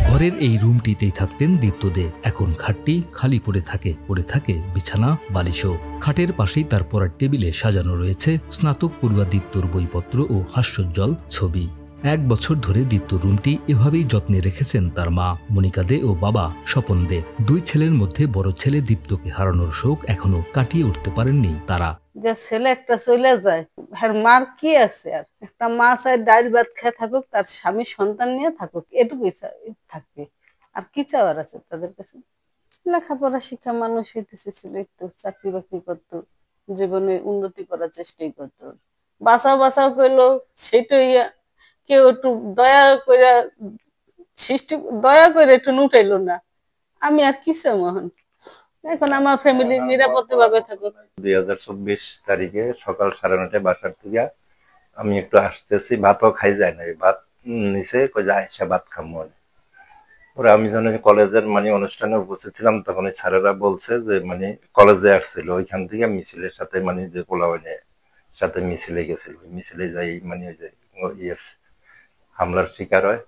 ঘরের এই রুমটিতেই থাকতেন দীপ্ত দে। এখন খাটটি খালি পড়ে থাকে বিছানা, বালিশও। খাটের পাশেই তার পড়ার টেবিলে সাজানো রয়েছে স্নাতক পড়ুয়া দীপ্তর বইপত্র ও হাস্যোজ্জ্বল ছবি। 1 বছর ধরে দীপ্তর রুমটি এভাবেই যত্নে রেখেছেন তার মা মনিকা দে ও বাবা স্বপন দে। 2 ছেলের মধ্যে বড় ছেলে দীপ্তকে হারানোর শোক এখনো কাটিয়ে উঠতে পারেননি তারা। যে ছেলে একটা চলে যায়, আর মার কি আছে? আর একটা মা চায় ডাইল ভাত খেয়ে থাকুক, তার স্বামী সন্তান নিয়ে থাকুক, এটুকুই থাকবে। আর কি চাওয়ার আছে তাদের কাছে? লেখাপড়া শিক্ষা মানুষ হইতেছে, ছেলে একটু চাকরি বাকরি করতো, জীবনে উন্নতি করার চেষ্টাই করতো। বাঁচাও করলো, সেটাই কেউ একটু দয়া করে একটু নুটাইলো না। আমি আর কি চাই মোহন? এখন আমার ফ্যামিলি নিরাপদে ভাবে থাকুক। 2024 তারিখে সকাল 9:30 বাসার থেকে আমি একটু আসতেছি, ভাতও খাই যায় না, ভাত নিচে আইসা ভাত খামো। ওরা আমি যখন কলেজের অনুষ্ঠানে উপস্থিত ছিলাম, তখন স্যারেরা বলছে যে কলেজে আসছিল, ওইখান থেকে মিছিলের সাথে যে পোলাওয়ানের সাথে মিছিলে গেছিল, মিছিলে যাই ওই যে হামলার শিকার হয়,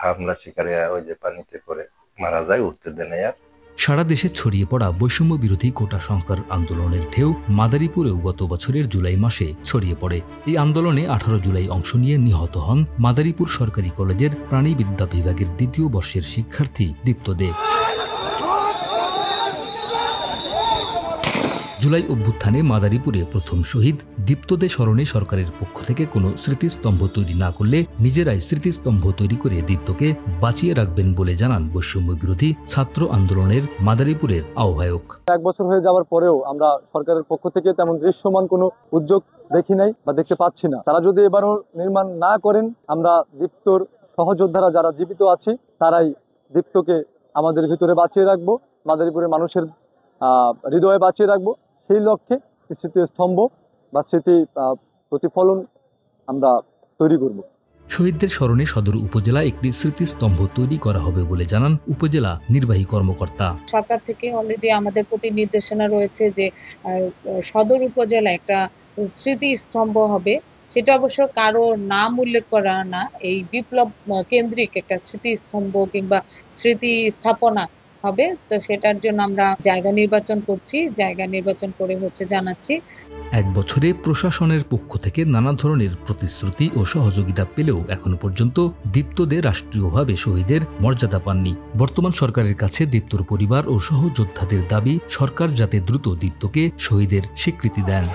হামলার শিকারে ওই যে পানিতে করে মারা যায়, উঠতে দেয় আর। সারা দেশে ছড়িয়ে পড়া বৈষম্য বিরোধী কোটা সংস্কার আন্দোলনের ঢেউ মাদারীপুরেও গত বছরের জুলাই মাসে ছড়িয়ে পড়ে। এই আন্দোলনে 18 জুলাই অংশ নিয়ে নিহত হন মাদারীপুর সরকারি কলেজের প্রাণীবিদ্যা বিভাগের 2য় বর্ষের শিক্ষার্থী দীপ্ত দে। জুলাই অভ্যুত্থানে মাদারীপুরে প্রথম শহীদ দীপ্ত দে স্মরণে সরকারের পক্ষ থেকে কোনো স্মৃতিস্তম্ভ তৈরি না করলে নিজেরাই স্মৃতিস্তম্ভ তৈরি করে দীপ্তকে বাঁচিয়ে রাখবেন বলে জানান বৈষম্য বিরোধী ছাত্র আন্দোলনের মাদারীপুরের আহ্বায়ক। 1 বছর হয়ে যাওয়ার পরেও আমরা সরকারের পক্ষ থেকে তেমন দৃশ্যমান কোনো উদ্যোগ দেখি নাই বা দেখতে পাচ্ছি না। তারা যদি এবারও নির্মাণ না করেন, আমরা দীপ্তর সহযোদ্ধারা যারা জীবিত আছি তারাই দীপ্তকে আমাদের ভিতরে বাঁচিয়ে রাখবো, মাদারীপুরের মানুষের হৃদয়ে বাঁচিয়ে রাখবো। সেই লক্ষ্যে স্মৃতিস্তম্ভ বা স্মৃতি প্রতিফলন আমরা তৈরি করব। শহীদদের স্মরণে সদর উপজেলা একটি স্মৃতিস্তম্ভ তৈরি করা হবে বলে জানান উপজেলা নির্বাহী কর্মকর্তা। সরকার থেকে অলরেডি আমাদের প্রতি নির্দেশনা রয়েছে যে সদর উপজেলা একটা স্মৃতিস্তম্ভ হবে। সেটা অবশ্য কারো নাম উল্লেখ করা না, এই বিপ্লব কেন্দ্রিক একটা স্মৃতিস্তম্ভ কিংবা স্মৃতি স্থাপনা হবে। তো সেটার জন্য আমরা জায়গা নির্বাচন করছি, জায়গা নির্বাচন করে জানাচ্ছি। 1 বছরে প্রশাসনের পক্ষ থেকে নানা ধরনের প্রতিশ্রুতি ও সহযোগিতা পেলেও এখনো পর্যন্ত দীপ্ত দে রাষ্ট্রীয়ভাবে শহীদের মর্যাদা পাননি। বর্তমান সরকারের কাছে দীপ্তর পরিবার ও সহযোদ্ধাদের দাবি, সরকার যাতে দ্রুত দীপ্তকে শহীদের স্বীকৃতি দেন।